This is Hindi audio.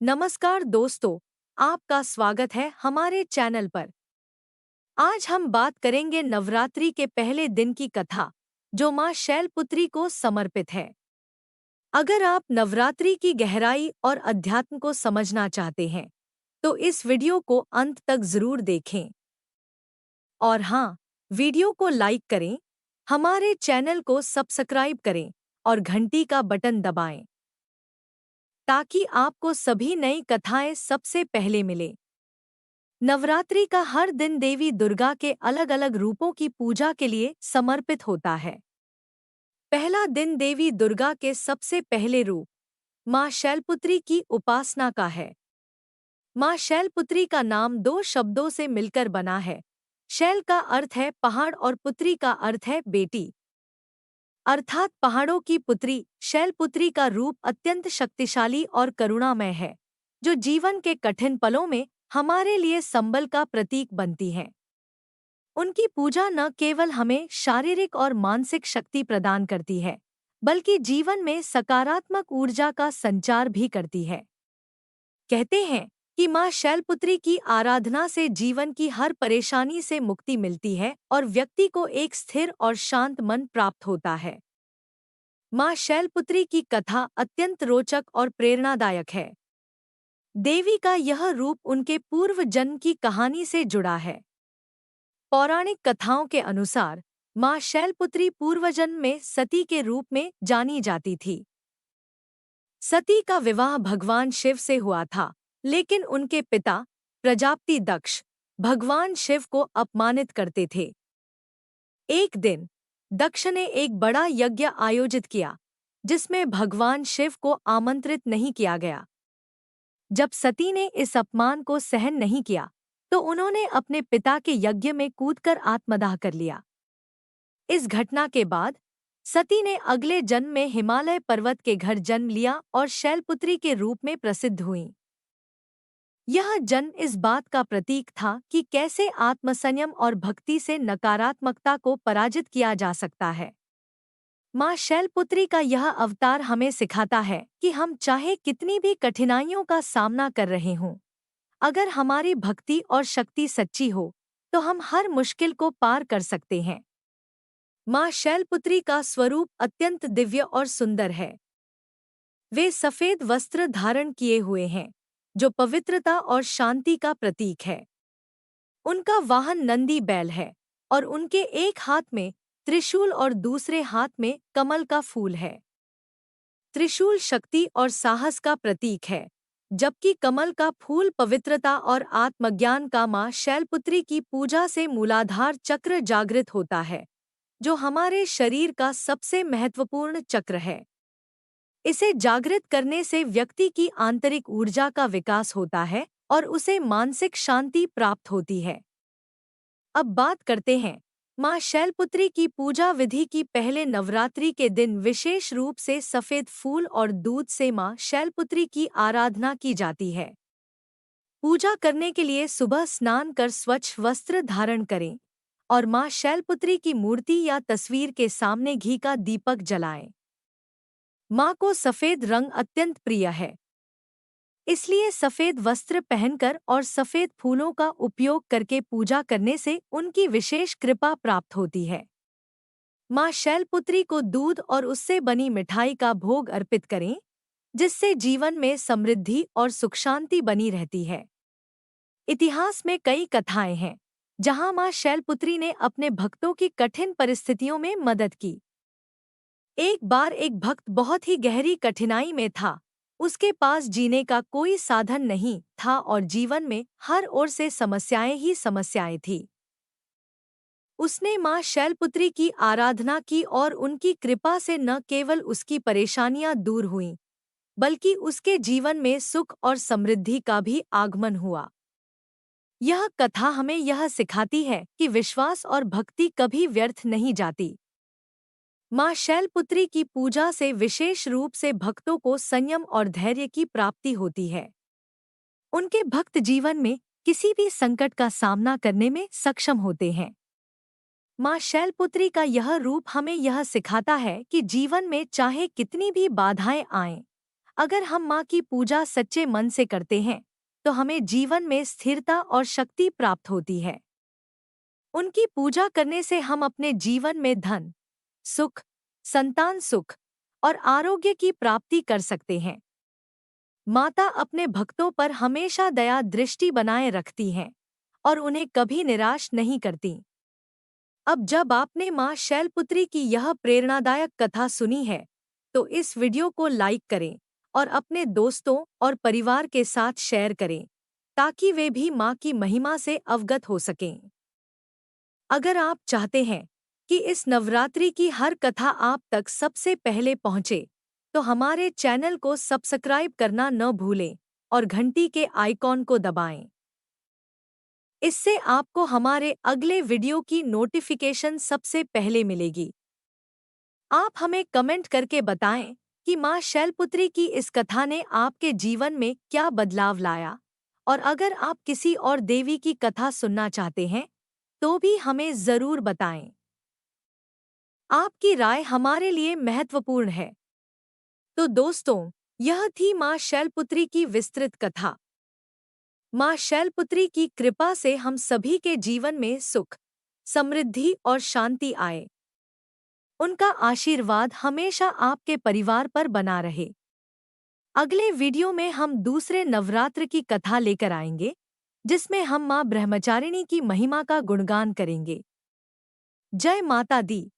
नमस्कार दोस्तों, आपका स्वागत है हमारे चैनल पर। आज हम बात करेंगे नवरात्रि के पहले दिन की कथा, जो माँ शैलपुत्री को समर्पित है। अगर आप नवरात्रि की गहराई और अध्यात्म को समझना चाहते हैं, तो इस वीडियो को अंत तक जरूर देखें। और हाँ, वीडियो को लाइक करें, हमारे चैनल को सब्सक्राइब करें और घंटी का बटन दबाएं, ताकि आपको सभी नई कथाएं सबसे पहले मिले। नवरात्रि का हर दिन देवी दुर्गा के अलग अलग रूपों की पूजा के लिए समर्पित होता है। पहला दिन देवी दुर्गा के सबसे पहले रूप माँ शैलपुत्री की उपासना का है। माँ शैलपुत्री का नाम दो शब्दों से मिलकर बना है। शैल का अर्थ है पहाड़ और पुत्री का अर्थ है बेटी, अर्थात पहाड़ों की पुत्री। शैलपुत्री का रूप अत्यंत शक्तिशाली और करुणामय है, जो जीवन के कठिन पलों में हमारे लिए संबल का प्रतीक बनती हैं। उनकी पूजा न केवल हमें शारीरिक और मानसिक शक्ति प्रदान करती है, बल्कि जीवन में सकारात्मक ऊर्जा का संचार भी करती है। कहते हैं कि माँ शैलपुत्री की आराधना से जीवन की हर परेशानी से मुक्ति मिलती है और व्यक्ति को एक स्थिर और शांत मन प्राप्त होता है। माँ शैलपुत्री की कथा अत्यंत रोचक और प्रेरणादायक है। देवी का यह रूप उनके पूर्व जन्म की कहानी से जुड़ा है। पौराणिक कथाओं के अनुसार माँ शैलपुत्री पूर्वजन्म में सती के रूप में जानी जाती थी। सती का विवाह भगवान शिव से हुआ था, लेकिन उनके पिता प्रजापति दक्ष भगवान शिव को अपमानित करते थे। एक दिन दक्ष ने एक बड़ा यज्ञ आयोजित किया, जिसमें भगवान शिव को आमंत्रित नहीं किया गया। जब सती ने इस अपमान को सहन नहीं किया, तो उन्होंने अपने पिता के यज्ञ में कूदकर आत्मदाह कर लिया। इस घटना के बाद सती ने अगले जन्म में हिमालय पर्वत के घर जन्म लिया और शैलपुत्री के रूप में प्रसिद्ध हुईं। यह जन्म इस बात का प्रतीक था कि कैसे आत्मसंयम और भक्ति से नकारात्मकता को पराजित किया जा सकता है। माँ शैलपुत्री का यह अवतार हमें सिखाता है कि हम चाहे कितनी भी कठिनाइयों का सामना कर रहे हों, अगर हमारी भक्ति और शक्ति सच्ची हो, तो हम हर मुश्किल को पार कर सकते हैं। माँ शैलपुत्री का स्वरूप अत्यंत दिव्य और सुंदर है। वे सफेद वस्त्र धारण किए हुए हैं, जो पवित्रता और शांति का प्रतीक है। उनका वाहन नंदी बैल है और उनके एक हाथ में त्रिशूल और दूसरे हाथ में कमल का फूल है। त्रिशूल शक्ति और साहस का प्रतीक है, जबकि कमल का फूल पवित्रता और आत्मज्ञान का। माँ शैलपुत्री की पूजा से मूलाधार चक्र जागृत होता है, जो हमारे शरीर का सबसे महत्वपूर्ण चक्र है। इसे जागृत करने से व्यक्ति की आंतरिक ऊर्जा का विकास होता है और उसे मानसिक शांति प्राप्त होती है। अब बात करते हैं माँ शैलपुत्री की पूजा विधि की। पहले नवरात्रि के दिन विशेष रूप से सफेद फूल और दूध से माँ शैलपुत्री की आराधना की जाती है। पूजा करने के लिए सुबह स्नान कर स्वच्छ वस्त्र धारण करें और माँ शैलपुत्री की मूर्ति या तस्वीर के सामने घी का दीपक जलाएं। माँ को सफेद रंग अत्यंत प्रिय है, इसलिए सफेद वस्त्र पहनकर और सफेद फूलों का उपयोग करके पूजा करने से उनकी विशेष कृपा प्राप्त होती है। माँ शैलपुत्री को दूध और उससे बनी मिठाई का भोग अर्पित करें, जिससे जीवन में समृद्धि और सुख शांति बनी रहती है। इतिहास में कई कथाएं हैं जहां माँ शैलपुत्री ने अपने भक्तों की कठिन परिस्थितियों में मदद की। एक बार एक भक्त बहुत ही गहरी कठिनाई में था। उसके पास जीने का कोई साधन नहीं था और जीवन में हर ओर से समस्याएं ही समस्याएं थीं। उसने माँ शैलपुत्री की आराधना की और उनकी कृपा से न केवल उसकी परेशानियां दूर हुईं, बल्कि उसके जीवन में सुख और समृद्धि का भी आगमन हुआ। यह कथा हमें यह सिखाती है कि विश्वास और भक्ति कभी व्यर्थ नहीं जाती। माँ शैलपुत्री की पूजा से विशेष रूप से भक्तों को संयम और धैर्य की प्राप्ति होती है। उनके भक्त जीवन में किसी भी संकट का सामना करने में सक्षम होते हैं। माँ शैलपुत्री का यह रूप हमें यह सिखाता है कि जीवन में चाहे कितनी भी बाधाएं आएं, अगर हम माँ की पूजा सच्चे मन से करते हैं तो हमें जीवन में स्थिरता और शक्ति प्राप्त होती है। उनकी पूजा करने से हम अपने जीवन में धन, सुख, संतान सुख और आरोग्य की प्राप्ति कर सकते हैं। माता अपने भक्तों पर हमेशा दया दृष्टि बनाए रखती हैं और उन्हें कभी निराश नहीं करती। अब जब आपने माँ शैलपुत्री की यह प्रेरणादायक कथा सुनी है, तो इस वीडियो को लाइक करें और अपने दोस्तों और परिवार के साथ शेयर करें, ताकि वे भी माँ की महिमा से अवगत हो सकें। अगर आप चाहते हैं कि इस नवरात्रि की हर कथा आप तक सबसे पहले पहुंचे, तो हमारे चैनल को सब्सक्राइब करना न भूलें और घंटी के आइकॉन को दबाएं। इससे आपको हमारे अगले वीडियो की नोटिफिकेशन सबसे पहले मिलेगी। आप हमें कमेंट करके बताएं कि माँ शैलपुत्री की इस कथा ने आपके जीवन में क्या बदलाव लाया, और अगर आप किसी और देवी की कथा सुनना चाहते हैं तो भी हमें ज़रूर बताएं। आपकी राय हमारे लिए महत्वपूर्ण है। तो दोस्तों, यह थी माँ शैलपुत्री की विस्तृत कथा। माँ शैलपुत्री की कृपा से हम सभी के जीवन में सुख, समृद्धि और शांति आए। उनका आशीर्वाद हमेशा आपके परिवार पर बना रहे। अगले वीडियो में हम दूसरे नवरात्र की कथा लेकर आएंगे, जिसमें हम माँ ब्रह्मचारिणी की महिमा का गुणगान करेंगे। जय माता दी।